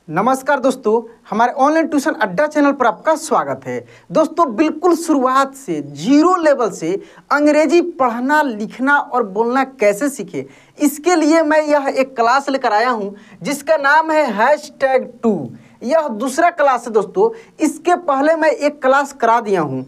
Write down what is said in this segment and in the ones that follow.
नमस्कार दोस्तों, हमारे ऑनलाइन ट्यूशन अड्डा चैनल पर आपका स्वागत है। दोस्तों, बिल्कुल शुरुआत से जीरो लेवल से अंग्रेजी पढ़ना, लिखना और बोलना कैसे सीखे, इसके लिए मैं यह एक क्लास लेकर आया हूं जिसका नाम है #2। यह दूसरा क्लास है दोस्तों। इसके पहले मैं एक क्लास करा दिया हूं।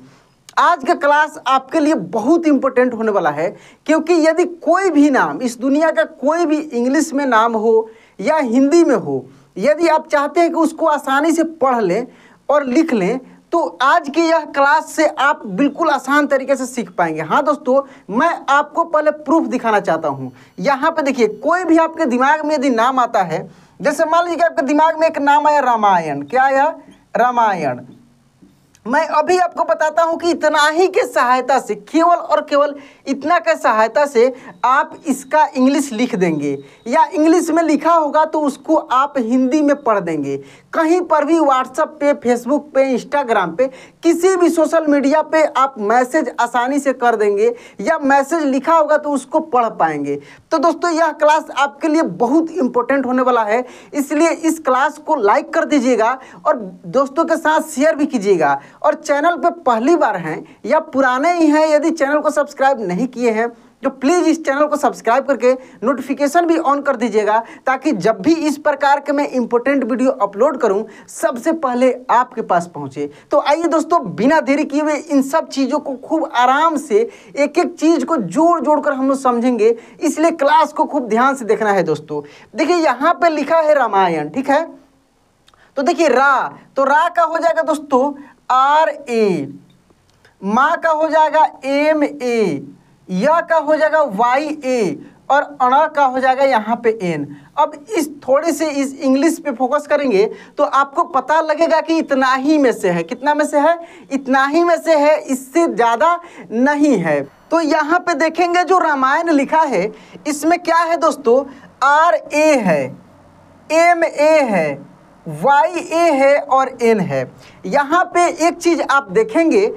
आज का क्लास आपके लिए बहुत इंपॉर्टेंट होने वाला है, क्योंकि यदि कोई भी नाम, इस दुनिया का कोई भी इंग्लिश में नाम हो या हिंदी में हो, यदि आप चाहते हैं कि उसको आसानी से पढ़ लें और लिख लें, तो आज की यह क्लास से आप बिल्कुल आसान तरीके से सीख पाएंगे। हाँ दोस्तों, मैं आपको पहले प्रूफ दिखाना चाहता हूँ। यहाँ पे देखिए, कोई भी आपके दिमाग में यदि नाम आता है, जैसे मान लीजिए आपके दिमाग में एक नाम आया रामायण। क्या आया? रामायण। मैं अभी आपको बताता हूं कि इतना ही के सहायता से, केवल और केवल इतना के सहायता से आप इसका इंग्लिश लिख देंगे, या इंग्लिश में लिखा होगा तो उसको आप हिंदी में पढ़ देंगे। कहीं पर भी व्हाट्सएप पे, फेसबुक पे, इंस्टाग्राम पे, किसी भी सोशल मीडिया पे आप मैसेज आसानी से कर देंगे, या मैसेज लिखा होगा तो उसको पढ़ पाएंगे। तो दोस्तों, यह क्लास आपके लिए बहुत इंपॉर्टेंट होने वाला है, इसलिए इस क्लास को लाइक कर दीजिएगा और दोस्तों के साथ शेयर भी कीजिएगा। और चैनल पे पहली बार हैं या पुराने ही हैं, यदि चैनल को सब्सक्राइब नहीं किए हैं तो प्लीज़ इस चैनल को सब्सक्राइब करके नोटिफिकेशन भी ऑन कर दीजिएगा, ताकि जब भी इस प्रकार के मैं इंपॉर्टेंट वीडियो अपलोड करूं, सबसे पहले आपके पास पहुंचे। तो आइए दोस्तों, बिना देरी किए हुए इन सब चीज़ों को खूब आराम से, एक एक चीज़ को जोड़ कर हम लोग समझेंगे, इसलिए क्लास को खूब ध्यान से देखना है दोस्तों। देखिए, यहाँ पर लिखा है रामायण, ठीक है। तो देखिए तो रा का हो जाएगा दोस्तों RA, माँ का हो जाएगा MA, या का हो जाएगा YA, और अणा का हो जाएगा यहाँ पे N। अब इस थोड़े से इस इंग्लिश पे फोकस करेंगे तो आपको पता लगेगा कि इतना ही में से है। कितना में से है? इतना ही में से है, इससे ज़्यादा नहीं है। तो यहाँ पे देखेंगे जो रामायण लिखा है, इसमें क्या है दोस्तों? RA है, MA है, YA है और N है। यहाँ पे एक चीज़ आप देखेंगे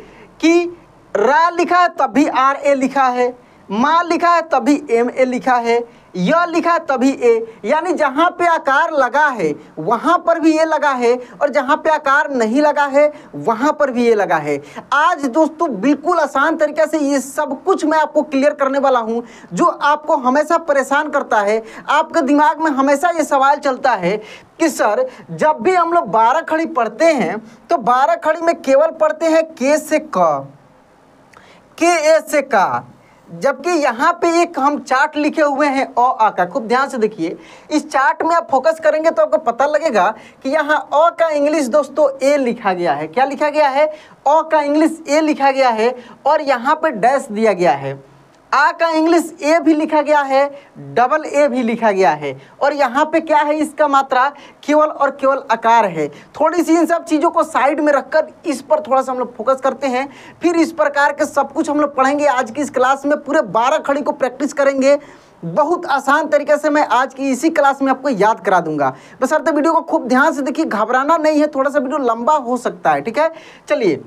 कि रा लिखा है तभी RA लिखा है, माँ लिखा है तभी MA लिखा है, य लिखा है तभी A, यानी जहाँ पे आकार लगा है वहाँ पर भी ये लगा है, और जहाँ पे आकार नहीं लगा है वहाँ पर भी ये लगा है। आज दोस्तों बिल्कुल आसान तरीके से ये सब कुछ मैं आपको क्लियर करने वाला हूँ, जो आपको हमेशा परेशान करता है। आपके दिमाग में हमेशा ये सवाल चलता है कि सर, जब भी हम लोग 12 खड़ी पढ़ते हैं तो 12 खड़ी में केवल पढ़ते हैं K से K, KA से का, जबकि यहाँ पे एक हम चार्ट लिखे हुए हैं अ आ का। खूब ध्यान से देखिए, इस चार्ट में आप फोकस करेंगे तो आपको पता लगेगा कि यहाँ अ का इंग्लिश दोस्तों A लिखा गया है। क्या लिखा गया है? अ का इंग्लिश A लिखा गया है, और यहाँ पे डैश दिया गया है। आ का इंग्लिश A भी लिखा गया है, AA भी लिखा गया है, और यहाँ पे क्या है? इसका मात्रा केवल और केवल आकार है। थोड़ी सी इन सब चीज़ों को साइड में रखकर इस पर थोड़ा सा हम लोग फोकस करते हैं, फिर इस प्रकार के सब कुछ हम लोग पढ़ेंगे। आज की इस क्लास में पूरे 12 खड़ी को प्रैक्टिस करेंगे। बहुत आसान तरीके से मैं आज की इसी क्लास में आपको याद करा दूंगा। बशर्ते वीडियो को खूब ध्यान से देखिए, घबराना नहीं है, थोड़ा सा वीडियो लंबा हो सकता है, ठीक है। चलिए,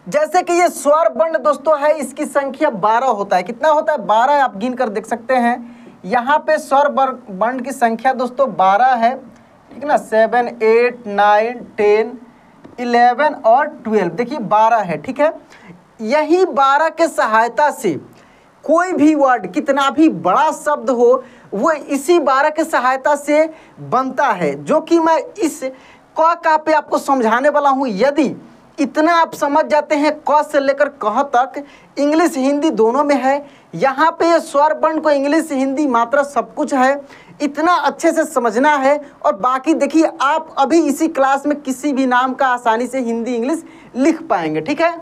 जैसे कि ये स्वर वर्ण दोस्तों है, इसकी संख्या 12 होता है। कितना होता है? 12 आप गिन कर देख सकते हैं। यहाँ पे स्वर वर्ण की संख्या दोस्तों 12 है, ठीक ना। 7, 8, 9, 10, 11 और 12, देखिए 12 है, ठीक है। यही 12 के सहायता से कोई भी वर्ड, कितना भी बड़ा शब्द हो, वो इसी 12 के सहायता से बनता है, जो कि मैं इस क का पे आपको समझाने वाला हूँ। यदि इतना आप समझ जाते हैं, क से लेकर कह तक इंग्लिश हिंदी दोनों में है। यहाँ पे ये स्वर वर्ण को इंग्लिश हिंदी मात्रा सब कुछ है, इतना अच्छे से समझना है। और बाकी देखिए, आप अभी इसी क्लास में किसी भी नाम का आसानी से हिंदी इंग्लिश लिख पाएंगे, ठीक है।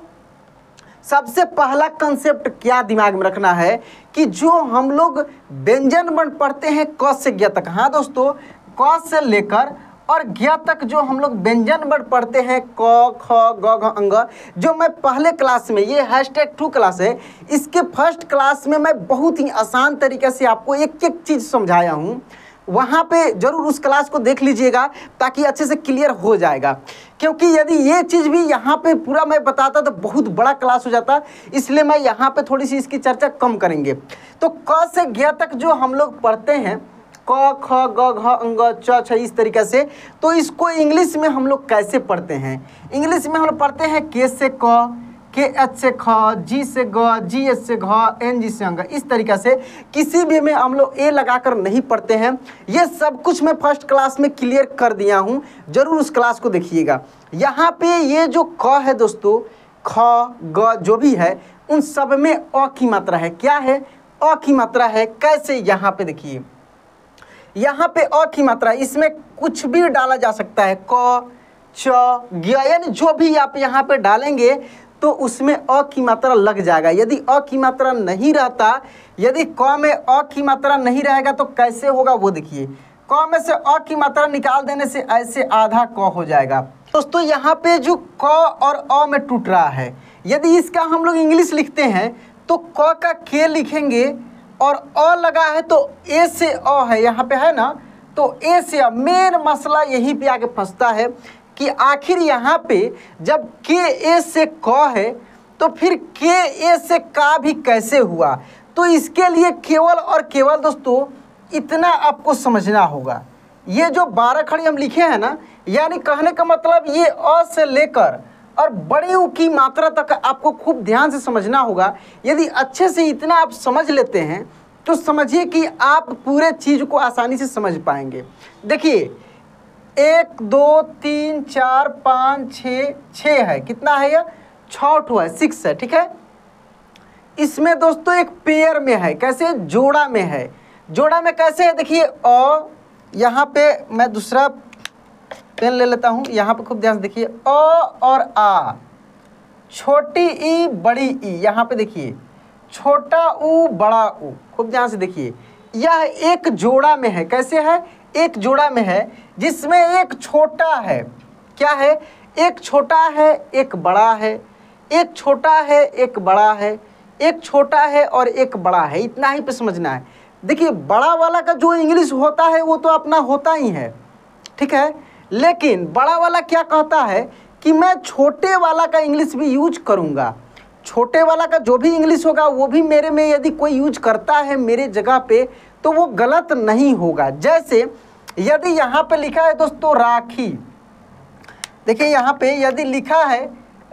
सबसे पहला कंसेप्ट क्या दिमाग में रखना है कि जो हम लोग व्यंजन वर्ण पढ़ते हैं क से ज्ञ तक, हाँ दोस्तों, क से लेकर और ज्ञ तक जो हम लोग व्यंजन वर्ण पढ़ते हैं, क, ख, ग, घ, अंग, जो मैं पहले क्लास में, ये #2 क्लास है, इसके फर्स्ट क्लास में मैं बहुत ही आसान तरीके से आपको एक एक चीज़ समझाया हूँ। वहाँ पे जरूर उस क्लास को देख लीजिएगा, ताकि अच्छे से क्लियर हो जाएगा। क्योंकि यदि ये चीज़ भी यहाँ पे पूरा मैं बताता तो बहुत बड़ा क्लास हो जाता, इसलिए मैं यहाँ पे थोड़ी सी इसकी चर्चा कम करेंगे। तो क से ज्ञ तक जो हम लोग पढ़ते हैं, क ख ग घ अंग च छ इस तरीके से। तो इसको इंग्लिश में हम लोग कैसे पढ़ते हैं? इंग्लिश में हम लोग पढ़ते हैं के से क, के एच से ख, जी से ग, जी एच से घ, एन जी से अंग। इस तरीके से किसी भी में हम लोग ए लगाकर नहीं पढ़ते हैं। ये सब कुछ मैं फर्स्ट क्लास में क्लियर कर दिया हूँ, जरूर उस क्लास को देखिएगा। यहाँ पे ये जो क है दोस्तों, ख ग जो भी है उन सब में अ की मात्रा है। क्या है? अ की मात्रा है। कैसे? यहाँ पे देखिए, यहाँ पे अ की मात्रा, इसमें कुछ भी डाला जा सकता है, क च ग, यानी जो भी आप यहाँ पे डालेंगे तो उसमें अ की मात्रा लग जाएगा। यदि अ की मात्रा नहीं रहता, यदि क में अ की मात्रा नहीं रहेगा तो कैसे होगा वो देखिए। क में से अ की मात्रा निकाल देने से ऐसे आधा क हो जाएगा। दोस्तों यहाँ पे जो क और अ में टूट रहा है, यदि इसका हम लोग इंग्लिश लिखते हैं तो क का के लिखेंगे और अ लगा है तो ए से अ है, यहाँ पे है ना, तो ए से अ। मेन मसला यहीं पे आके फंसता है कि आखिर यहाँ पे जब के ए से क है तो फिर के ए से का भी कैसे हुआ? तो इसके लिए केवल और केवल दोस्तों इतना आपको समझना होगा। ये जो 12 खड़ी हम लिखे हैं ना, यानी कहने का मतलब ये अ से लेकर और बड़ी ऊ की मात्रा तक आपको खूब ध्यान से समझना होगा। यदि अच्छे से इतना आप समझ लेते हैं तो समझिए कि आप पूरे चीज़ को आसानी से समझ पाएंगे। देखिए 1 2 3 4 5 6 6 है, कितना है? यह 6 ठो है, 6 है, ठीक है। इसमें दोस्तों एक पेयर में है, कैसे? जोड़ा में है। जोड़ा में कैसे है? देखिए अ, यहाँ पे मैं दूसरा पेन ले लेता हूँ, यहाँ पे खूब ध्यान से देखिए, अ और आ, छोटी ई बड़ी ई, यहाँ पे देखिए छोटा ऊ बड़ा ऊ, खूब ध्यान से देखिए। यह एक जोड़ा में है। कैसे है? एक जोड़ा में है जिसमें एक छोटा है। क्या है? एक छोटा है, एक बड़ा है, एक छोटा है, एक बड़ा है, एक छोटा है और एक बड़ा है। इतना ही पे समझना है। देखिए बड़ा वाला का जो इंग्लिश होता है वो तो अपना होता ही है, ठीक है, लेकिन बड़ा वाला क्या कहता है कि मैं छोटे वाला का इंग्लिश भी यूज करूँगा। छोटे वाला का जो भी इंग्लिश होगा वो भी मेरे में यदि कोई यूज करता है मेरे जगह पे तो वो गलत नहीं होगा। जैसे यदि यहाँ पे लिखा है दोस्तों राखी, देखिए यहाँ पे यदि लिखा है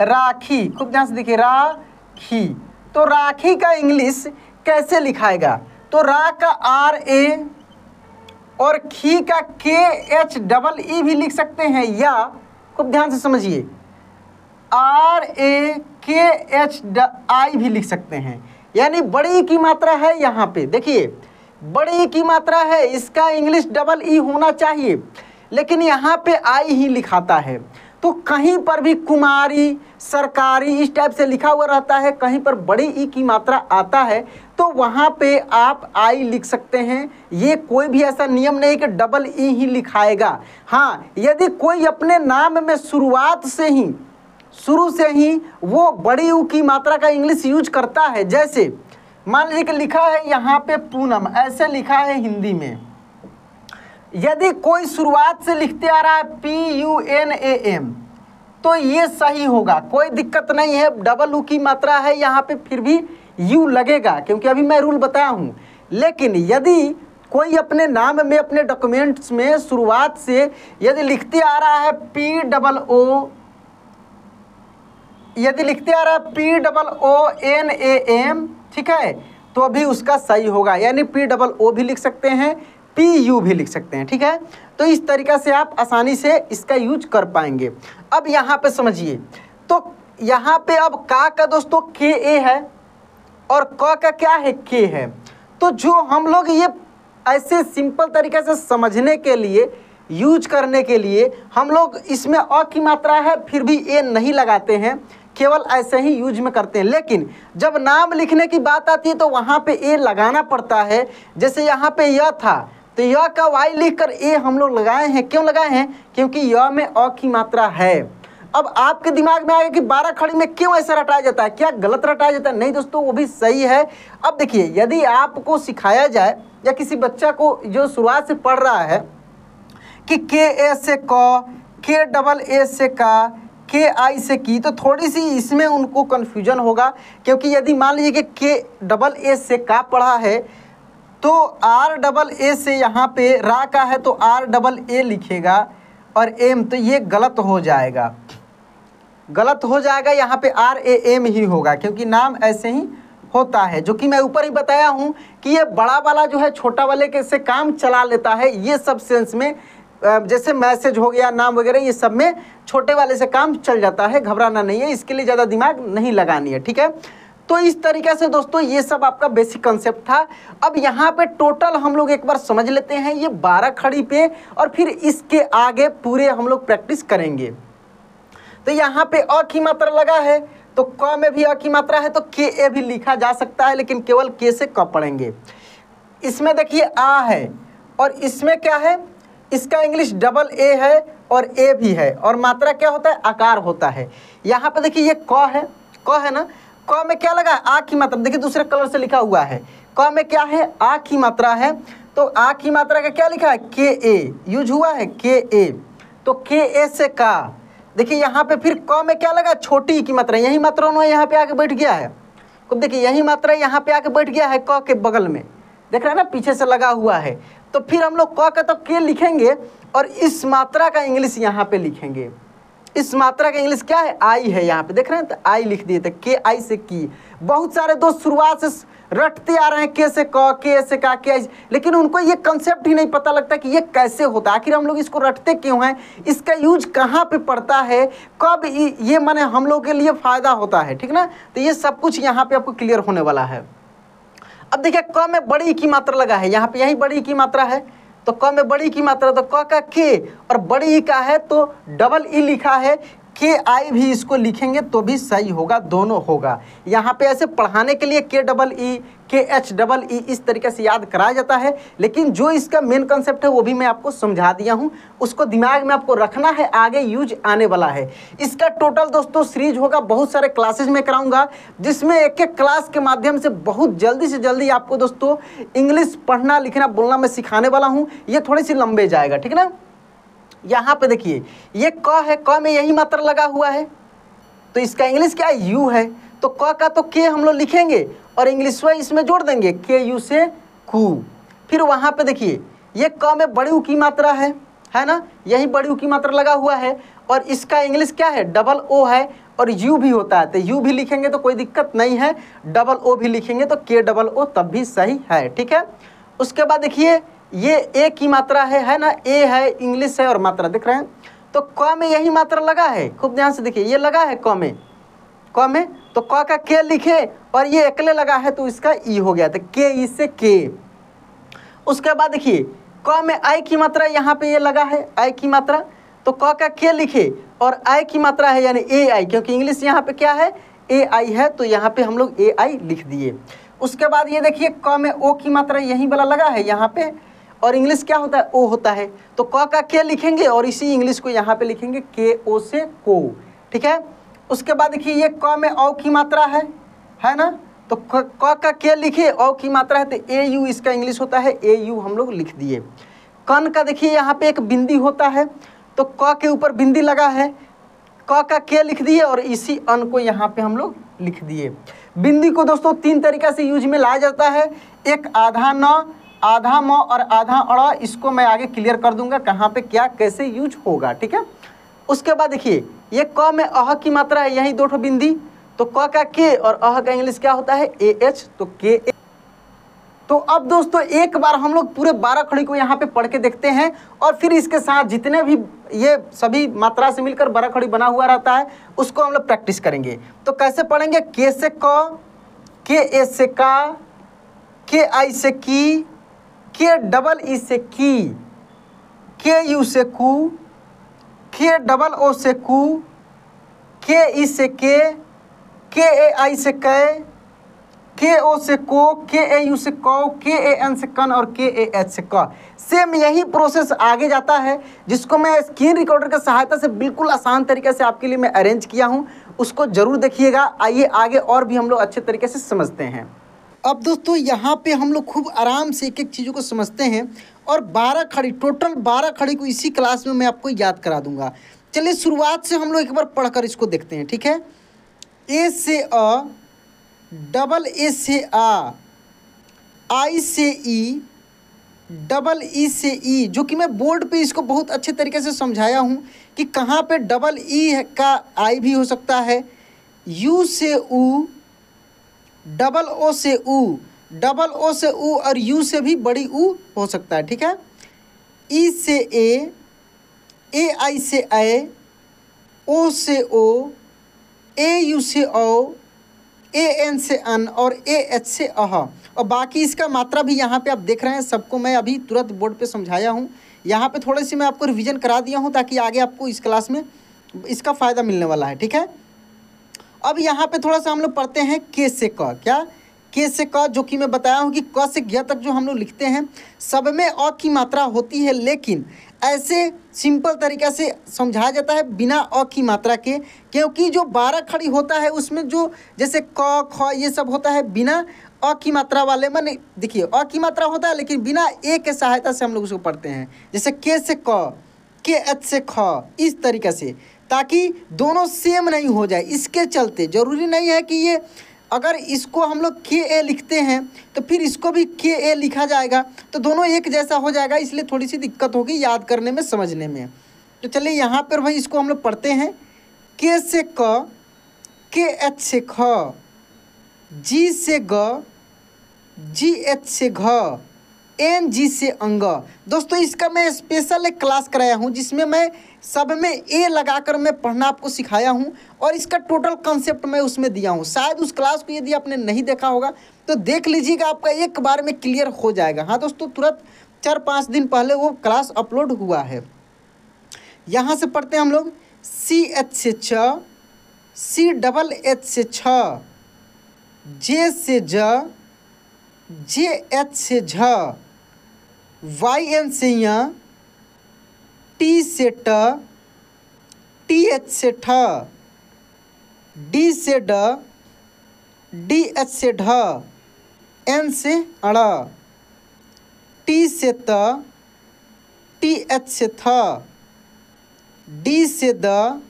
राखी, खूब ध्यान से देखिए, राखी, तो राखी का इंग्लिश कैसे लिखाएगा? तो रा का आर ए और खी का के एच डबल ई भी लिख सकते हैं, या खूब ध्यान से समझिए आर ए के एच आई भी लिख सकते हैं। यानी बड़ी की मात्रा है, यहाँ पे देखिए बड़ी की मात्रा है, इसका इंग्लिश डबल ई होना चाहिए, लेकिन यहाँ पे आई ही लिखाता है। तो कहीं पर भी कुमारी, सरकारी इस टाइप से लिखा हुआ रहता है, कहीं पर बड़ी ई की मात्रा आता है तो वहाँ पे आप आई लिख सकते हैं। ये कोई भी ऐसा नियम नहीं कि डबल ई ही लिखाएगा। हाँ, यदि कोई अपने नाम में शुरू से ही वो बड़ी ऊ की मात्रा का इंग्लिश यूज करता है, जैसे मान लीजिए कि लिखा है यहाँ पे पूनम, ऐसे लिखा है हिंदी में, यदि कोई शुरुआत से लिखते आ रहा है PUNAM तो ये सही होगा, कोई दिक्कत नहीं है। डबल ऊ की मात्रा है यहाँ पे फिर भी यू लगेगा, क्योंकि अभी मैं रूल बताया हूँ। लेकिन यदि कोई अपने नाम में, अपने डॉक्यूमेंट्स में शुरुआत से यदि लिखते आ रहा है POO, यदि लिखते आ रहा है POONAM, ठीक है, तो अभी उसका सही होगा। यानी POO भी लिख सकते हैं, PU भी लिख सकते हैं, ठीक है। तो इस तरीक़ा से आप आसानी से इसका यूज कर पाएंगे। अब यहाँ पे समझिए, तो यहाँ पे अब का दोस्तों KA है और क का क्या है? K है। तो जो हम लोग ये ऐसे सिंपल तरीके से समझने के लिए, यूज करने के लिए, हम लोग इसमें अ की मात्रा है फिर भी ए नहीं लगाते हैं, केवल ऐसे ही यूज में करते हैं। लेकिन जब नाम लिखने की बात आती है तो वहाँ पे ए लगाना पड़ता है। जैसे यहाँ पे यह था तो यह का वाई लिखकर ए हम लोग लगाए हैं। क्यों लगाए हैं? क्योंकि यह में अ की मात्रा है। अब आपके दिमाग में आएगा कि 12 खड़ी में क्यों ऐसा रटाया जाता है, क्या गलत रटाया जाता है? नहीं दोस्तों, वो भी सही है। अब देखिए, यदि आपको सिखाया जाए या किसी बच्चा को जो शुरुआत से पढ़ रहा है कि KA से क, KAA से का, KI से की, तो थोड़ी सी इसमें उनको कन्फ्यूजन होगा। क्योंकि यदि मान लीजिए कि KAA से का पढ़ा है तो आर डबल ए से यहाँ पे रा का है तो आर डबल ए लिखेगा और एम, तो ये गलत हो जाएगा, गलत हो जाएगा। यहाँ पे आर ए एम ही होगा क्योंकि नाम ऐसे ही होता है, जो कि मैं ऊपर ही बताया हूँ कि ये बड़ा वाला जो है छोटा वाले के से काम चला लेता है। ये सब सेंस में जैसे मैसेज हो गया, नाम वगैरह, ये सब में छोटे वाले से काम चल जाता है, घबराना नहीं है, इसके लिए ज़्यादा दिमाग नहीं लगानी है, ठीक है। तो इस तरीके से दोस्तों ये सब आपका बेसिक कंसेप्ट था। अब यहाँ पे टोटल हम लोग एक बार समझ लेते हैं ये 12 खड़ी पे, और फिर इसके आगे पूरे हम लोग प्रैक्टिस करेंगे। तो यहाँ पे अ की मात्रा लगा है तो क में भी अ की मात्रा है तो के ए भी लिखा जा सकता है, लेकिन केवल के से क पढ़ेंगे। इसमें देखिए आ है और इसमें क्या है, इसका इंग्लिश डबल ए है और ए भी है, और मात्रा क्या होता है, आकार होता है। यहाँ पे देखिए ये क है ना, क में क्या लगा, आ की मात्रा, देखिए दूसरे कलर से लिखा हुआ है। क में क्या है, आ की मात्रा है, तो आ की मात्रा का क्या लिखा है, के ए यूज हुआ है, के ए, तो के ए से का। देखिए यहाँ पे फिर क में क्या लगा, छोटी की मात्रा, यही मात्रा उन्होंने यहाँ पे आके बैठ गया है। तो देखिए यही मात्रा यहाँ पे आके बैठ गया है क के बगल में, देख रहे हैं ना, पीछे से लगा हुआ है। तो फिर हम लोग क का तो के लिखेंगे और इस मात्रा का इंग्लिश यहाँ पे लिखेंगे। इस मात्रा का इंग्लिश क्या है, आई है, यहाँ पे देख रहे हैं, तो आई लिख दिए थे, के आई से की। बहुत सारे दोस्त शुरुआत से रटते आ रहे हैं के से क, के से का, के आई, लेकिन उनको ये कंसेप्ट ही नहीं पता लगता कि ये कैसे होता है, आखिर हम लोग इसको रटते क्यों हैं, इसका यूज कहाँ पे पड़ता है, कब ये माने हम लोग के लिए फ़ायदा होता है, ठीक ना। तो ये सब कुछ यहाँ पे आपको क्लियर होने वाला है। अब देखिए क में बड़ी की मात्रा लगा है, यहाँ पे यही बड़ी की मात्रा है, तो क में बड़ी की मात्रा, तो क का के और बड़ी ई का है तो डबल ई लिखा है, के आई भी इसको लिखेंगे तो भी सही होगा, दोनों होगा। यहाँ पे ऐसे पढ़ाने के लिए के डबल ई, के एच डबल ई इस तरीके से याद कराया जाता है, लेकिन जो इसका मेन कंसेप्ट है वो भी मैं आपको समझा दिया हूँ, उसको दिमाग में आपको रखना है, आगे यूज आने वाला है। इसका टोटल दोस्तों सीरीज होगा, बहुत सारे क्लासेज में कराऊंगा, जिसमें एक एक क्लास के माध्यम से बहुत जल्दी से जल्दी आपको दोस्तों इंग्लिश पढ़ना लिखना बोलना मैं सिखाने वाला हूँ। ये थोड़ी सी लंबे जाएगा, ठीक है ना। यहाँ पे देखिए ये क है, क में यही मात्रा लगा हुआ है, तो इसका इंग्लिश क्या है, यू है, तो क का तो के हम लोग लिखेंगे और इंग्लिश में इसमें जोड़ देंगे, के यू से कू। फिर वहाँ पे देखिए ये क में बड़ी ऊ की मात्रा है ना, यही बड़ी ऊ की मात्रा लगा हुआ है, और इसका इंग्लिश क्या है, डबल ओ है और यू भी होता है, तो यू भी लिखेंगे तो कोई दिक्कत नहीं है, डबल ओ भी लिखेंगे तो के डबल ओ तब भी सही है, ठीक है। उसके बाद देखिए ये ए की मात्रा है ना, ए है, इंग्लिश है और मात्रा दिख रहे हैं, तो क में यही मात्रा लगा है, खूब ध्यान से देखिए, ये लगा है क में, तो क का के लिखे और ये अकेले लगा है तो इसका ई हो गया, तो के ई से के। उसके बाद देखिए क में आई की मात्रा, यहाँ पे ये लगा है आई की मात्रा, तो क का के लिखे और आई की मात्रा है यानी ए आई, क्योंकि इंग्लिश यहाँ पे क्या है, ए आई है, तो यहाँ पे हम लोग ए आई लिख दिए। उसके बाद ये देखिए क में ओ की मात्रा यही वाला लगा है यहाँ पे, और इंग्लिश क्या होता है, ओ होता है, तो क का के लिखेंगे और इसी इंग्लिश को यहाँ पे लिखेंगे के ओ से को, ठीक है। उसके बाद देखिए ये क में औ की मात्रा है ना, तो क का के लिखे, औ की मात्रा है तो ए यू इसका इंग्लिश होता है, ए यू हम लोग लिख दिए। कन का देखिए यहाँ पे एक बिंदी होता है, तो क के ऊपर बिंदी लगा है, क का के लिख दिए और इसी अन को यहाँ पे हम लोग लिख दिए। बिंदी को दोस्तों 3 तरीका से यूज में लाया जाता है, एक आधा न, आधा म और आधा अड़ा, इसको मैं आगे क्लियर कर दूंगा कहाँ पे क्या कैसे यूज होगा, ठीक है। उसके बाद देखिए ये क में अह की मात्रा है, यही 2 ठो बिंदी, तो क का के और अह का इंग्लिश क्या होता है, ए एच, तो के ए। तो अब दोस्तों एक बार हम लोग पूरे 12 खड़ी को यहाँ पे पढ़ के देखते हैं, और फिर इसके साथ जितने भी ये सभी मात्रा से मिलकर 12 खड़ी बना हुआ रहता है उसको हम लोग प्रैक्टिस करेंगे। तो कैसे पढ़ेंगे, के से क, के ए से का, के आई से की, के डबल ई से की, के यू से कू, के डबल ओ से कू, के ई से के ए आई से कै, के ओ से को, के ए यू से कौ, के ए एन से कन और के ए एच से क। सेम यही प्रोसेस आगे जाता है, जिसको मैं स्क्रीन रिकॉर्डर की सहायता से बिल्कुल आसान तरीके से आपके लिए मैं अरेंज किया हूँ, उसको ज़रूर देखिएगा। आइए आगे और भी हम लोग अच्छे तरीके से समझते हैं। अब दोस्तों यहाँ पे हम लोग खूब आराम से एक एक चीज़ों को समझते हैं, और 12 खड़ी, टोटल 12 खड़ी को इसी क्लास में मैं आपको याद करा दूंगा। चलिए शुरुआत से हम लोग एक बार पढ़कर इसको देखते हैं, ठीक है। ए से अ, डबल ए से आ, आई से ई, डबल ई से ई, जो कि मैं बोर्ड पे इसको बहुत अच्छे तरीके से समझाया हूँ कि कहाँ पे डबल ई का आई भी हो सकता है, यू से ऊ, डबल ओ से ऊ, डबल ओ से ऊ और यू से भी बड़ी ऊ हो सकता है, ठीक है। ई से ए आई से ए, ओ से ओ, ए यू से ओ, ए एन से अन और ए एच से अह। और बाकी इसका मात्रा भी यहाँ पे आप देख रहे हैं, सबको मैं अभी तुरंत बोर्ड पे समझाया हूँ। यहाँ पे थोड़ी सी मैं आपको रिवीजन करा दिया हूँ ताकि आगे आपको इस क्लास में इसका फ़ायदा मिलने वाला है, ठीक है। अब यहाँ पे थोड़ा सा हम लोग पढ़ते हैं के से क, क्या के से क, जो कि मैं बताया हूँ कि क से ज्ञ तक जो हम लोग लिखते हैं सब में अ की मात्रा होती है, लेकिन ऐसे सिंपल तरीक़ा से समझाया जाता है बिना अ की मात्रा के, क्योंकि जो 12 खड़ी होता है उसमें जो जैसे क ख ये सब होता है बिना अ की मात्रा वाले, माने देखिए अ की मात्रा होता है लेकिन बिना ए के सहायता से हम लोग उसको पढ़ते हैं, जैसे के से क, के एच से ख, इस तरीक़े से, ताकि दोनों सेम नहीं हो जाए। इसके चलते ज़रूरी नहीं है कि ये अगर इसको हम लोग के ए लिखते हैं तो फिर इसको भी के ए लिखा जाएगा तो दोनों एक जैसा हो जाएगा, इसलिए थोड़ी सी दिक्कत होगी याद करने में, समझने में। तो चलिए यहाँ पर भाई इसको हम लोग पढ़ते हैं, के से क, के एच से ख, जी से ग, जी एच से घ, एन जी से अंग। दोस्तों इसका मैं स्पेशल एक क्लास कराया हूँ जिसमें मैं सब में ए लगाकर मैं पढ़ना आपको सिखाया हूँ और इसका टोटल कंसेप्ट मैं उसमें दिया हूँ। शायद उस क्लास को यदि आपने नहीं देखा होगा तो देख लीजिएगा, आपका एक बार में क्लियर हो जाएगा। हाँ दोस्तों, तुरंत 4-5 दिन पहले वो क्लास अपलोड हुआ है। यहाँ से पढ़ते हैं हम लोग, सी एच से च, सी डबल एच से छ, जे से ज, जे एच से झ, वाई एन से य, टी से ट, टी एच से ठ, डी से ड, डी एच से ढ, एन से अड़, टी से त, टी एच से थ, डी से द,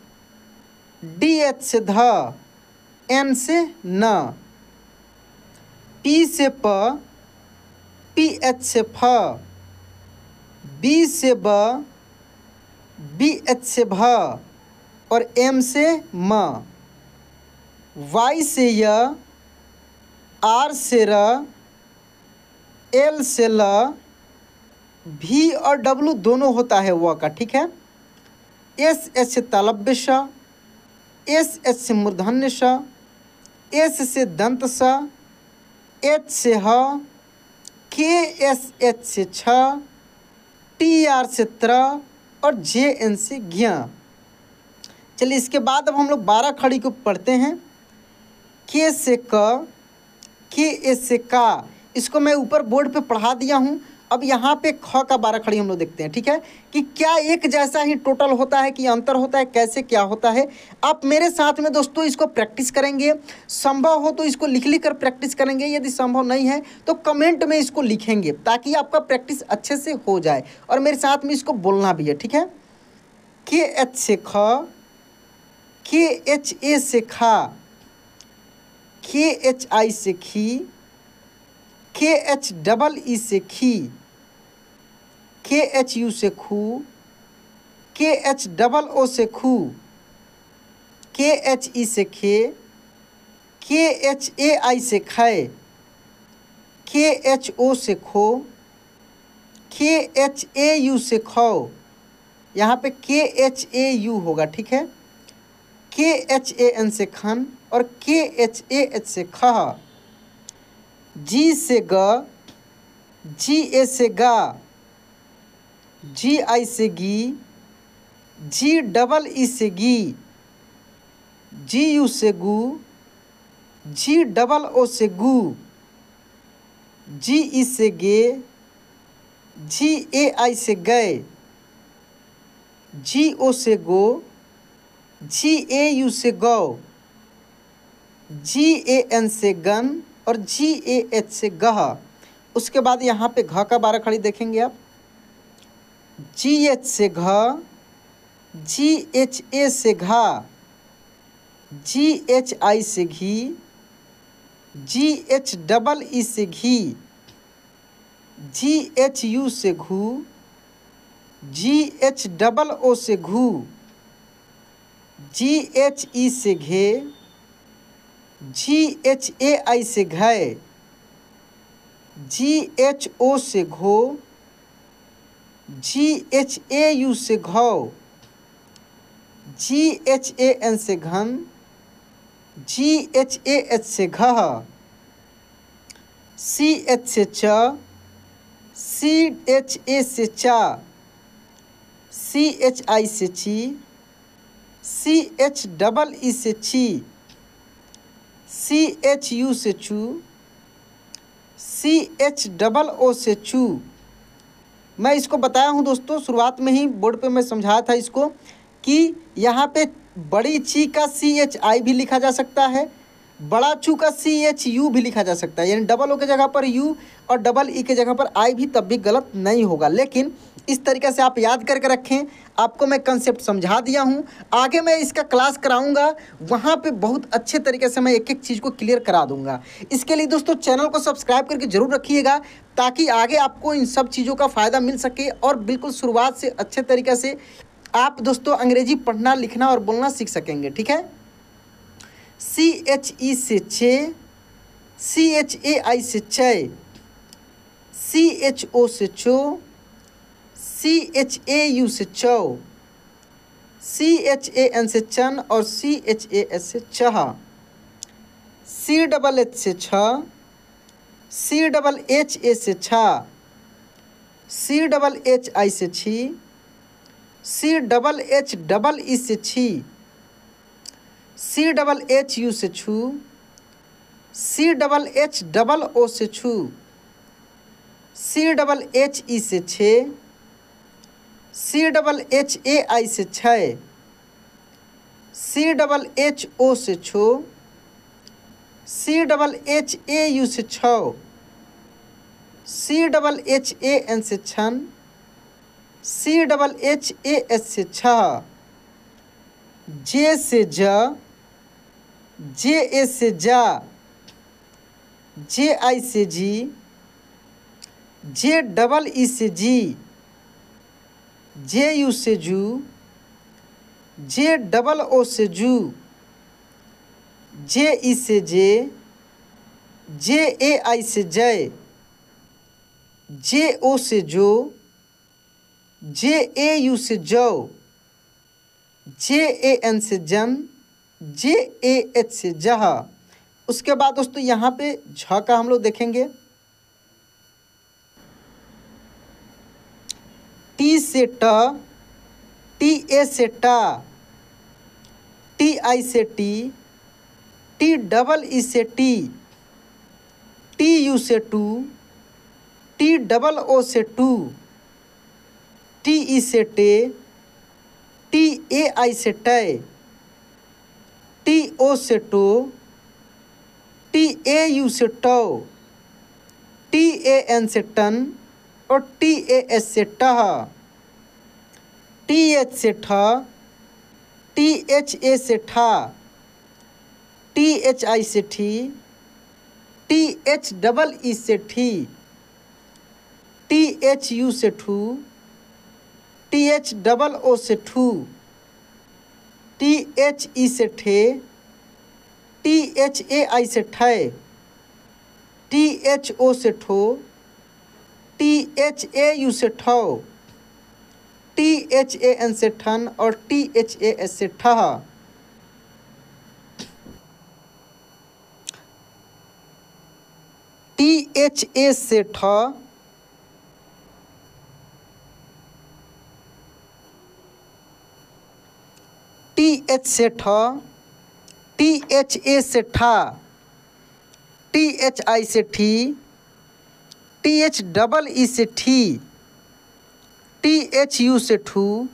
डी एच से ध, एन से न, पी से प, पी एच से फ, बी से ब, बी एच से भ और एम से म, वाई से य, आर से र, एल से ल, भी और डब्लू दोनों होता है व का, ठीक है। एस एच से तालव्य श, एस एच से मूर्धन्य श, एस से दंत स, एच से ह, के एस एच से छ, टी आर से त्र और जे एन से ज्ञ। चलिए इसके बाद अब हम लोग 12 खड़ी को पढ़ते हैं, के से क, के ए से का, इसको मैं ऊपर बोर्ड पे पढ़ा दिया हूँ। अब यहाँ पे ख का 12 खड़ी हम लोग देखते हैं, ठीक है, कि क्या एक जैसा ही टोटल होता है कि अंतर होता है, कैसे क्या होता है। आप मेरे साथ में दोस्तों इसको प्रैक्टिस करेंगे, संभव हो तो इसको लिख लिख कर प्रैक्टिस करेंगे, यदि संभव नहीं है तो कमेंट में इसको लिखेंगे ताकि आपका प्रैक्टिस अच्छे से हो जाए और मेरे साथ में इसको बोलना भी है, ठीक है। के एच से ख, के एच ए से खा, के एच आई से खी, के एच डबल ई से खी, के एच यू से खू, के एच डबल ओ से खू, के एच ई से खे, के एच ए आई से खै, के एच ओ से खो, के एच ए यू से खौ, यहाँ पे के एच ए यू होगा, ठीक है। के एच ए एन से खन और के एच ए एच से खह, जी से ग, जी ए से गा, जी आई से गी, जी डबल ई से गी, जी यू से गू, जी डबल ओ से गू, जी ई से गे, जी ए आई से गए, जी ओ से गो, जी ए यू से गौ, जी ए एन से गन और जी ए एच से गह। उसके बाद यहाँ पे घ का 12 खड़ी देखेंगे आप, जी एच से घ, जी एच ए से घा, जी एच आई से घी, जी एच डबल ई से घी, GHU से घू, GHOO से घू, GHE से घे, GHAI से घय, GHO से घो, GHAU से घौ, GHAN से घन, GHAH से घह, CH से च, CHA से चा, CHI से ची, CHEE से ची, CHU से चू, CHOO से चू। मैं इसको बताया हूँ दोस्तों, शुरुआत में ही बोर्ड पे मैं समझाया था इसको कि यहाँ पे बड़ी ची का CHI भी लिखा जा सकता है, बड़ा चू का CHU भी लिखा जा सकता है, यानी डबल ओ के जगह पर यू और डबल ई के जगह पर आई भी तब भी गलत नहीं होगा। लेकिन इस तरीके से आप याद करके रखें। आपको मैं कंसेप्ट समझा दिया हूँ, आगे मैं इसका क्लास कराऊंगा, वहाँ पे बहुत अच्छे तरीके से मैं एक एक चीज़ को क्लियर करा दूंगा। इसके लिए दोस्तों चैनल को सब्सक्राइब करके ज़रूर रखिएगा, ताकि आगे आपको इन सब चीज़ों का फ़ायदा मिल सके और बिल्कुल शुरुआत से अच्छे तरीके से आप दोस्तों अंग्रेजी पढ़ना, लिखना और बोलना सीख सकेंगे। ठीक है। CHE से चे, CHAI से चय, CHO से चो, CHAU से चौ, CHAN से चन और CHAS से चहा, CHH से छ, CHHA से छा, CHHI से छी, CHHEE से छी, CHHU से छू, CHHOO से छू, CHHE से छे, CHHAI से छय, CHHO से छो, CHHAU से छौ, CHHAN से छन, CHHAS से छह, J से ज, JA से जा, JI से जी, JEE से जी, JU से जू, JOO से जू, JE से जे, JAI से जय, JO से जो, JAU से जौ, JAN से जन, JAH से जहा। उसके बाद दोस्तों यहाँ पे झ का हम लोग देखेंगे। T से ट, TA से टा, TI से टी, TEE से टी, TU से टू, TOO से टू, TE से टे, TAI से टय, TO से टो, TAU से टौ, TAN से टन और TAS से टह, TH से ठ, THA से ठा, THI से ठी, THEE से ठी, THU से ठू, THOO से ठू, THE से ठे, THAI से ठय, THO से ठो, THAU से ठौ, THAN से ठन और THAS से ठह। THA से ठ, TH से ठ, THA से ठा, THI से ठी, THEE से ठी, THU से ठू,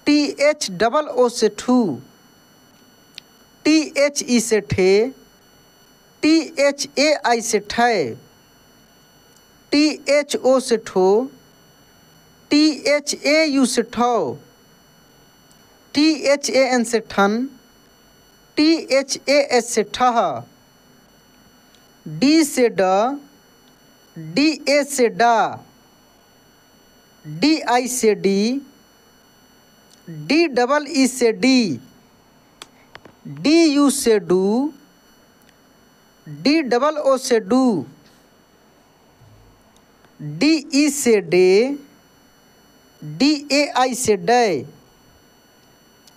THOO से ठू, THE से ठे, THAI से ठय, THO से ठो, THAU से ठौ, THAN से ठन, THAS से ठह, D से ड, डी ए से डा, डी आई से डी, डी डबल ई से डी, डी यू से डू, डी डबल ओ से डू, डी ई से डे, डी ए आई से डे,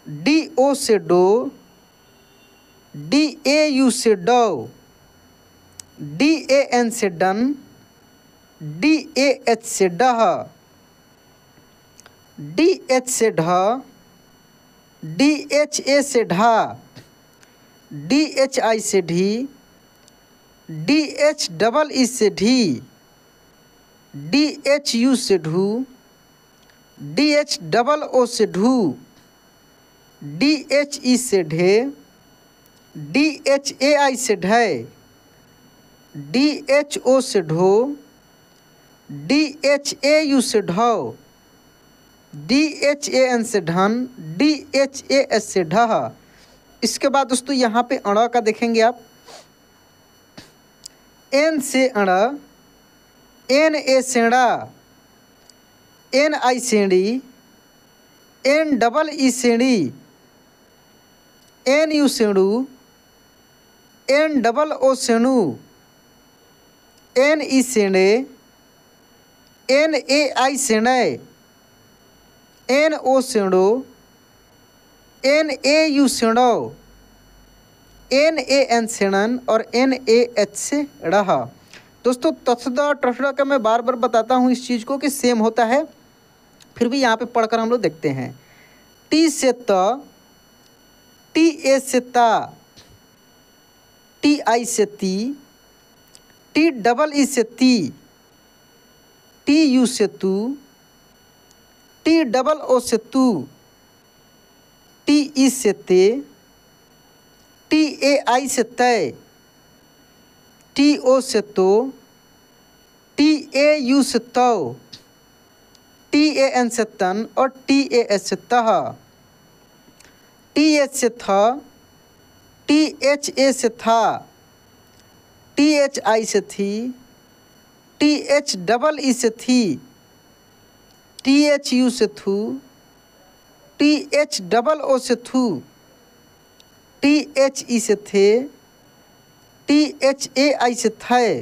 डी ओ से डो, डी ए यू से डो, डी ए एन से डन, डी ए एच से डह, D H से ढ, डी एच ए से ढा, डी एच आई से ढी, डी एच डबल ई से ढी, डी एच यू से ढू, डी एच डबल ओ से ढू, डी एच ई से ढे, डी एच ए आई से ढे, डी एच ओ से ढो, डी एच ए यू से ढो, डी एच ए एन से ढन, डी एच ए एस से ढह। इसके बाद दोस्तों यहाँ पे अड़ा का देखेंगे आप। एन से अड़ा, एन ए सेड़ा, एन आई सेड़ी, एन डबल ई सेड़ी, एन यू सेड़ू, एन डबल ओ सेणु, एन ई सेणे, एन ए आई सेणे, एन ओ सेणो, एन ए यू सेणो, एन ए एन सेणन और एन ए एच से रहा। दोस्तों तथदा टथड़ा का मैं बार बार बताता हूँ इस चीज़ को कि सेम होता है, फिर भी यहाँ पे पढ़कर हम लोग देखते हैं। टी से त, टी ए से ता, टी आई से ती, टी डबल ई से ती, टी यू से तू, टी डबल ओ से तू, टी ई से ते, टी ए आई से तय, टी ओ से तो, टी ए यू से तो, टी ए एन से तन और टी ए एस से तह, टी एच से था, टी एच ए से था, टी एच आई से थी, टी एच डबल ई से थी, टी एच यू से थू, टी एच डबल ओ से थू, टी एच ई से थे, टी एच ए आई से थे,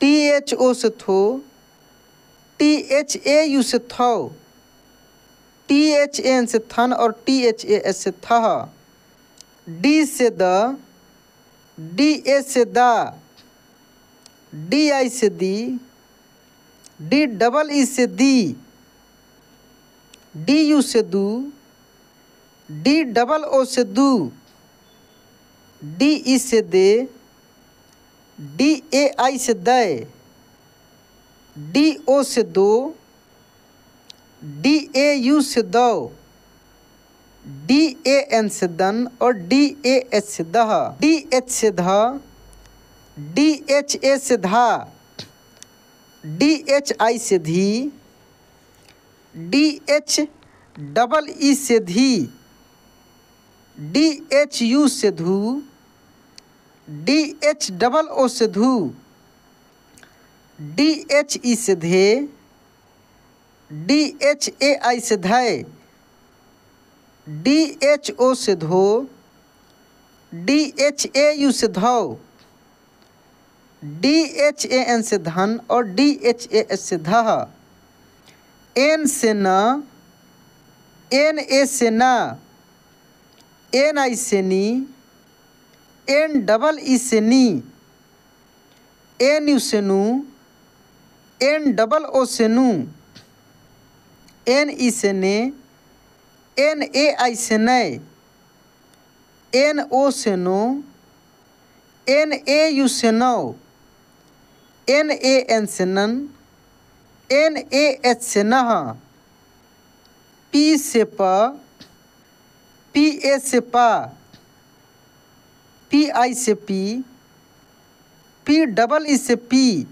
टी एच ओ से थो, टी एच ए यू से थो, टी एच ए एन से थन और टी एच ए एस से था, डी से द, डी ए से दा, डी आई से दी, डी डबल ई से दी, डी यू से दू, डी डबल ओ से दू, डी ई से दे, डी ए आई से दे, डी ओ से दो, डी ए यू से दो, डी ए एन से दन और डी ए एच से दह, डी एच से ध, डी एच ए से धा, डी एच आई से धी, डी एच डबल ई से धी, डी एच यू से धू, डी एच डबल ओ से धू, डी एच ई से धे, डी एच ए आई से धय, डी एच ओ से धो, डी एच ए यू से धो, डी एच ए एन से धन और डी एच ए एस से धह, एन से न, एन ए से न, एन आई से नी, एन डबल ई से नी, एन यू से नू, एन डबल ओ से नू, एन ई से ने, एन ए आई से नए, एन ओ से नो, एन ए यू से नो, एन ए एन से नन, एन ए एच से नह, पी से प, पी ए से पा, पी आई से पी, पी डबल ई से पी,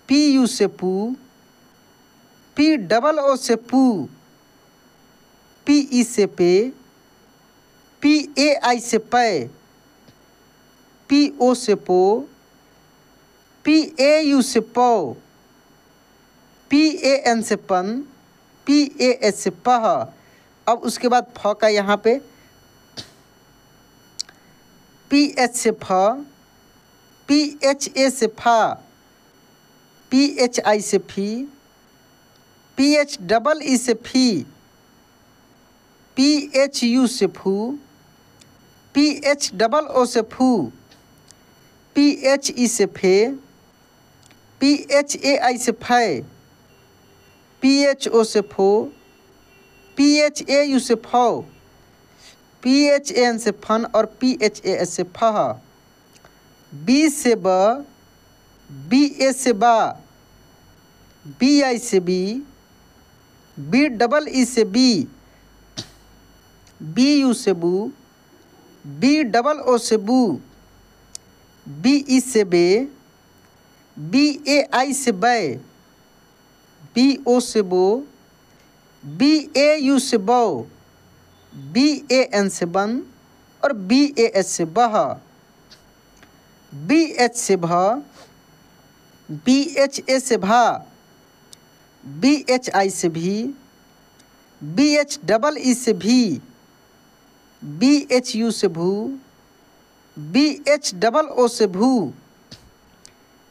पी यू से पू, पी डबल ओ से पू, पी ई से पे, पी ए आई से पै, पी ओ से पो, पी ए यू से पौ, पी ए एन से पन, पी ए एच से पह। अब उसके बाद फ का यहाँ पे पी एच से फ, पी एच ए से फा, पी एच आई से फी, पी एच डबल ई से फी, पी एच यू से फू, पी एच डबल ओ से फू, पी एच ई से फे, पी एच ए आई से फै, पी एच ओ से फो, पी एच ए यू से फौ, पी एच ए एन से फन और पी एच ए एस से फह। बी से ब, बी ए से बा, बी आई से बी, बी डबल ई से बी, बी यू से बू, बी डबल ओ से बू, बी ई से बे, बी ए आई से बै, बी ओ से बो, बी ए यू से बो, बी ए एन से बन और बी ए एच से बह। बी एच से भ, बी एच ए से भा, बी एच आई से भी, बी एच डबल ई से भी, बी एच यू से भू, बी एच डबल ओ से भू,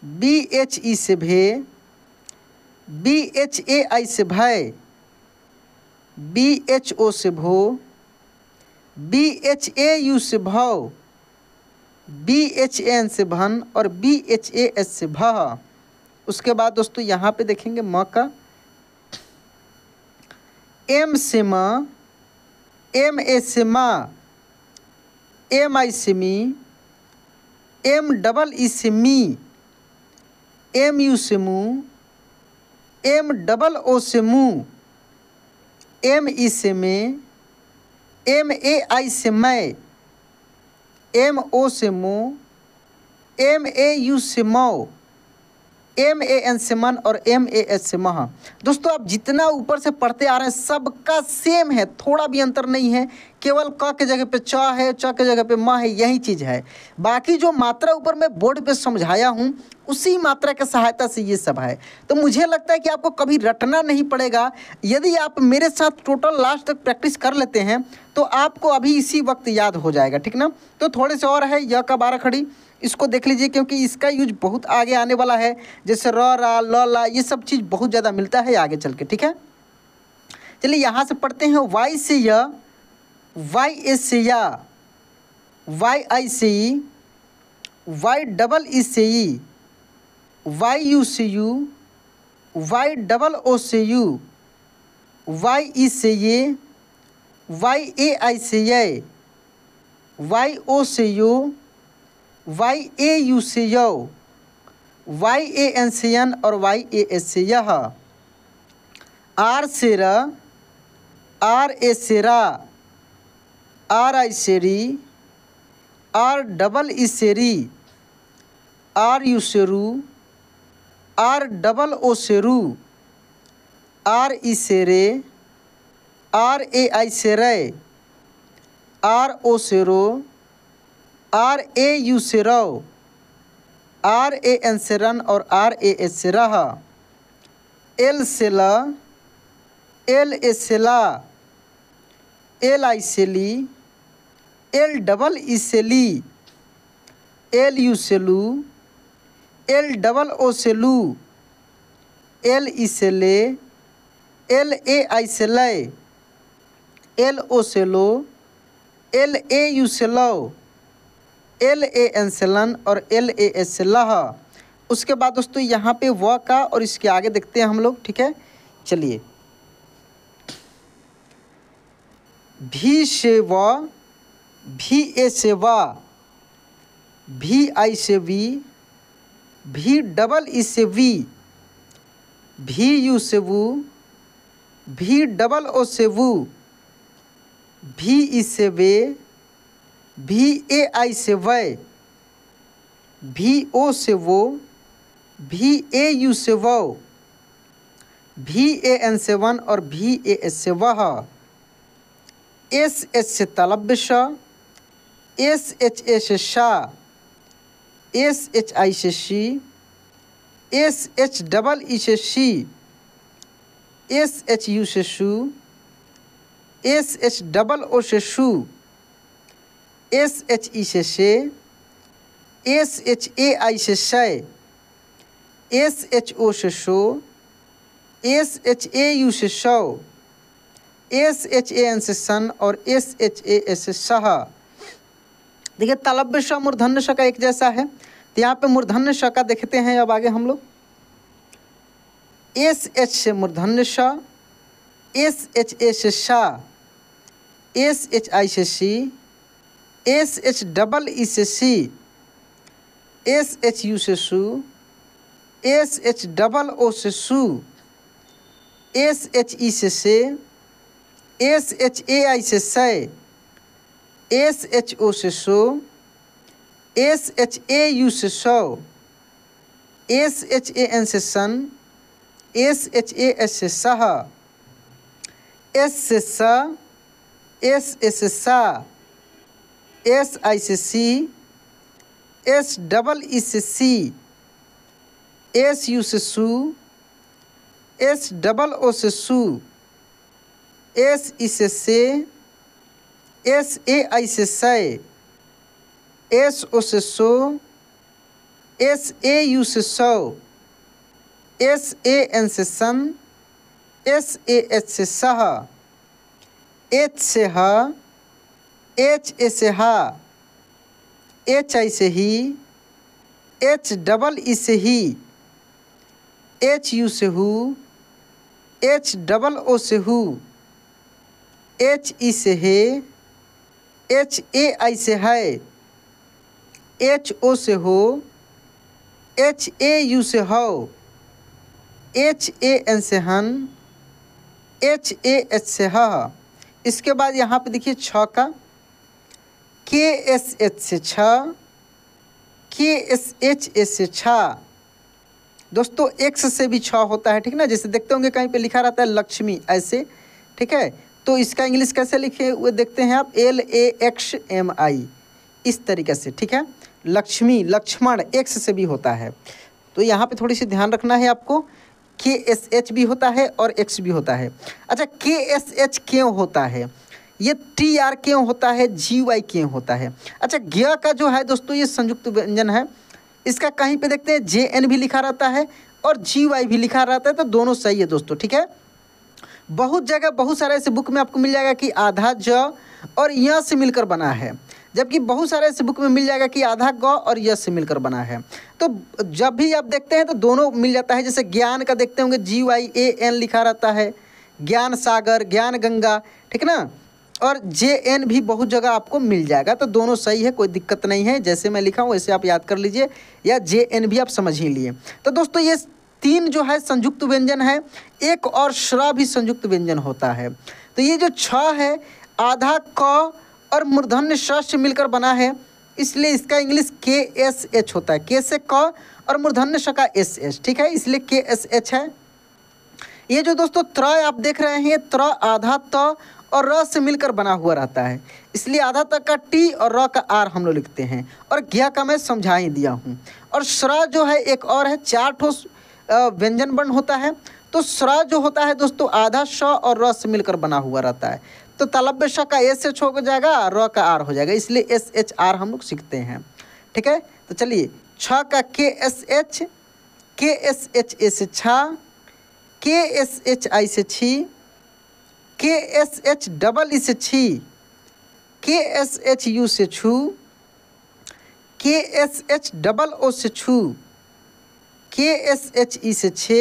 बी एच ई से भे, बी एच ए आई से भय, बी एच ओ से भो, बी एच ए यू से भव, बी एच एन से भन और बी एच ए एस से भह। उसके बाद दोस्तों यहाँ पे देखेंगे म का एम से म, एम ए से माँ, एम आई से मी, एम डबल ई से मी, एम यू से मुँह, एम डबल ओ से मुँह, एम ई से में, एम ए आई से मैं, एम ओ से मो, एम ए यू से मौ, एम ए एन से मन और एम ए एच से मह। दोस्तों आप जितना ऊपर से पढ़ते आ रहे हैं सबका सेम है, थोड़ा भी अंतर नहीं है, केवल क के जगह पे च है, च के जगह पे म है, यही चीज़ है। बाकी जो मात्रा ऊपर मैं बोर्ड पे समझाया हूँ उसी मात्रा के सहायता से ये सब है। तो मुझे लगता है कि आपको कभी रटना नहीं पड़ेगा। यदि आप मेरे साथ टोटल लास्ट तक प्रैक्टिस कर लेते हैं तो आपको अभी इसी वक्त याद हो जाएगा, ठीक ना। तो थोड़े से और है, य का 12 खड़ी, इसको देख लीजिए क्योंकि इसका यूज बहुत आगे आने वाला है। जैसे र रा ल ला ये सब चीज़ बहुत ज़्यादा मिलता है आगे चल के, ठीक है। चलिए यहाँ से पढ़ते हैं। वाई से य, वाई ए से या, वाई आई से ई, वाई डबल ई से ई, वाई यू से यू, वाई डबल ओ से यू, वाई ई से ये, वाई ए आई से ये, वाई ओ से यो, वाई ए यू से यो, वाई ए एन से एन और वाई ए एस से यह। आर से र, आर ए से रा, आर आई से री, आर डबल ई से री, आर यू से रू, आर डबल ओ से रू, आर ई से रे, आर ए आई से रे, आर ओ से रो, आर ए यू से रो, आर ए एन से रन और आर ए एस से रह। एल से ल, एल ए से ला, एल आई से ली, एल डबल ई से ली, एल यू से लू, एल डबल ओ से लू, एल ई से ले, एल ए आई से ले, एल ओ से लो, एल ए यू से लो, एल ए एन से लन और एल ए एस से लह। उसके बाद दोस्तों यहाँ पे व का और इसके आगे देखते हैं हम लोग, ठीक है। चलिए भी से व, भी ए से वा, भी आई से वी, भी डबल ई से वी, भी यू से वू, भी डबल ओ से वू, भी ई से वे, भी ए आई से वै, भी ओ से वो, भी ए यू से वो, भी ए एन से वन और भी ए एस से वह। एस एच से तलब श, एस एच ए से शा, एस एच आई से she, S H double E से शी, एस एच यू से शू, एस एच डबल ओ से शू, एस एच ई से शे, एस एच ए आई से शय, एस एच ओ से show, S H A you से शौ, एस एच ए एन से सन और एस एच ए एस से सह। देखिए तालव्य श मूर्धन्य श का एक जैसा है, तो यहाँ पे मूर्धन्य श का देखते हैं अब आगे हम लोग। एस एच से मूर्धन्य श, एस एच ए से शा, एस एच आई से she, S H double E से सी, एस एच यू से शू, एस एच डबल ओ से शू, एस एच ई से से, एस एच ए आई से सय, एस एच ओ से show, S H A you से शौ, एस एच ए एन से सन, एस एच ए एस से सह, एस से स, एस ए से सा, एस आई से सी, एस डबल ई से सी, एस यू से सू, एस डबल ओ से सू, एस ई से से, एस ए आई से सय, एस ओ से सो, एस ए यू से सौ, एस ए एन से सन, एस ए एच से सह, एच से ह, एच ए से हा, एच आई से ही, एच डबल ई से ही, एच यू से हु, एच डबल ओ से हु, एच ई से हे, एच ए आई से है, एच ओ से हो, एच ए यू से हो, एच ए एन से हन, एच ए एच से ह। इसके बाद यहाँ पे देखिए छ का, के एस एच से छ, के एस एच ए से छा। दोस्तों एक्स से भी छ होता है, ठीक ना, जैसे देखते होंगे कहीं पे लिखा रहता है लक्ष्मी ऐसे, ठीक है। तो इसका इंग्लिश कैसे लिखे हुए देखते हैं आप, LAXMI, इस तरीके से, ठीक है। लक्ष्मी, लक्ष्मण एक्स से भी होता है, तो यहाँ पे थोड़ी सी ध्यान रखना है आपको। KSH भी होता है और X भी होता है। अच्छा KSH क्यों होता है, ये TR क्यों होता है, GY क्यों होता है। अच्छा ज्ञ का जो है दोस्तों ये संयुक्त व्यंजन है, इसका कहीं पे देखते हैं JN भी लिखा रहता है और GY भी लिखा रहता है, तो दोनों सही है दोस्तों, ठीक है। बहुत जगह बहुत सारे ऐसे बुक में आपको मिल जाएगा कि आधा ज और य से मिलकर बना है, जबकि बहुत सारे ऐसे बुक में मिल जाएगा कि आधा ग और य से मिलकर बना है। तो जब भी आप देखते हैं तो दोनों मिल जाता है। जैसे ज्ञान का देखते होंगे GYAN लिखा रहता है, ज्ञान सागर, ज्ञान गंगा, ठीक ना, और JN भी बहुत जगह आपको मिल जाएगा, तो दोनों सही है, कोई दिक्कत नहीं है। जैसे मैं लिखा हूँ वैसे आप याद कर लीजिए, या JN भी आप समझ ही लिए। तो दोस्तों ये तीन जो है संयुक्त व्यंजन है, एक और श्र भी संयुक्त व्यंजन होता है। तो ये जो छ है आधा क और मूर्धन्य श से मिलकर बना है, इसलिए इसका इंग्लिश KSH होता है, K से क और मूर्धन्य श का SH, ठीक है, इसलिए KSH है। ये जो दोस्तों त्र आप देख रहे हैं, त्र आधा त और र से मिलकर बना हुआ रहता है, इसलिए आधा तक का T और र का R हम लोग लिखते हैं, और ज्ञ का मैं समझा ही दिया हूँ। और श्र जो है एक और है, 4 ठो व्यंजन वर्ण होता है। तो श्र जो होता है दोस्तों आधा श और र से मिलकर बना हुआ रहता है, तो तालव्य श का SH हो जाएगा, र का R हो जाएगा, इसलिए SHR हम लोग सीखते हैं, ठीक है। तो चलिए छ का KSH, KSHA से छा, KSHI से छी, KSH डबल ई से छी, KSHU से छू, KSH डबल O से छू, KSHE से छे,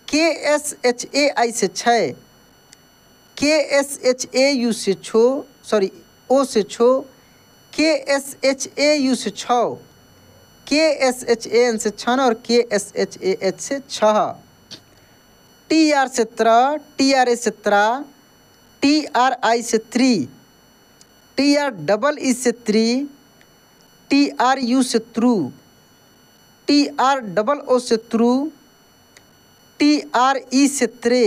KSHAI से छय, KSHAU से छो, सॉरी O से छो, KSHAU से छौ, KSHAN से छन और KSHAH से छह। TR से त्र, TRA से त्रा, TRI से त्री, TR डबल ई से त्री, TRU से त्रु, TR डबल O से त्रु, TRE से त्रे,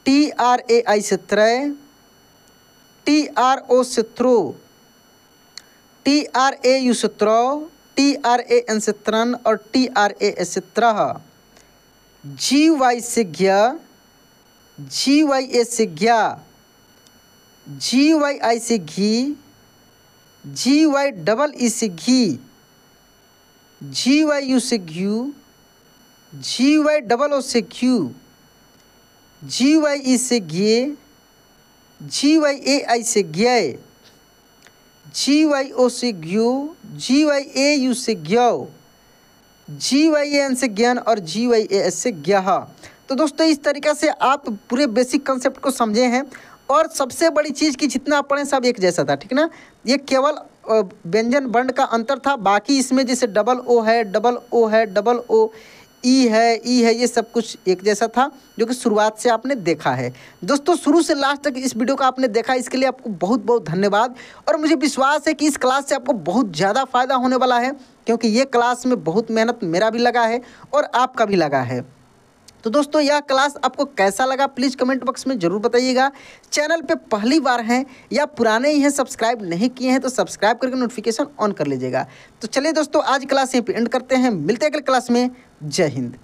TRAI से त्रय, TRO से त्रो, TRAU से त्रौ, TRAN से त्रन और TRAS से त्रह, GY से ज्ञ, GYA से ज्ञा, GYI से घी, GYEE से घी, GYU से ग्यू, GYOO से क्यू, GYE से गे, GYAI से ज्ञय, GYO से ग्यो, GYAU से ग्यो, GYAN से ज्ञान और GYAS से ज्ञः। तो दोस्तों इस तरीक़े से आप पूरे बेसिक कंसेप्ट को समझे हैं। और सबसे बड़ी चीज़ कि जितना आप पढ़ें सब एक जैसा था, ठीक ना। ये केवल व्यंजन वर्ण का अंतर था, बाकी इसमें जैसे डबल ओ है, डबल ओ है, डबल ओ ई है, ये सब कुछ एक जैसा था, जो कि शुरुआत से आपने देखा है। दोस्तों शुरू से लास्ट तक इस वीडियो को आपने देखा, इसके लिए आपको बहुत बहुत धन्यवाद। और मुझे विश्वास है कि इस क्लास से आपको बहुत ज़्यादा फ़ायदा होने वाला है, क्योंकि ये क्लास में बहुत मेहनत मेरा भी लगा है और आपका भी लगा है। तो दोस्तों यह क्लास आपको कैसा लगा प्लीज़ कमेंट बॉक्स में ज़रूर बताइएगा। चैनल पे पहली बार हैं या पुराने ही हैं, सब्सक्राइब नहीं किए हैं तो सब्सक्राइब करके नोटिफिकेशन ऑन कर लीजिएगा। तो चलिए दोस्तों आज क्लास यहीं पे एंड करते हैं, मिलते हैं अगले क्लास में। जय हिंद।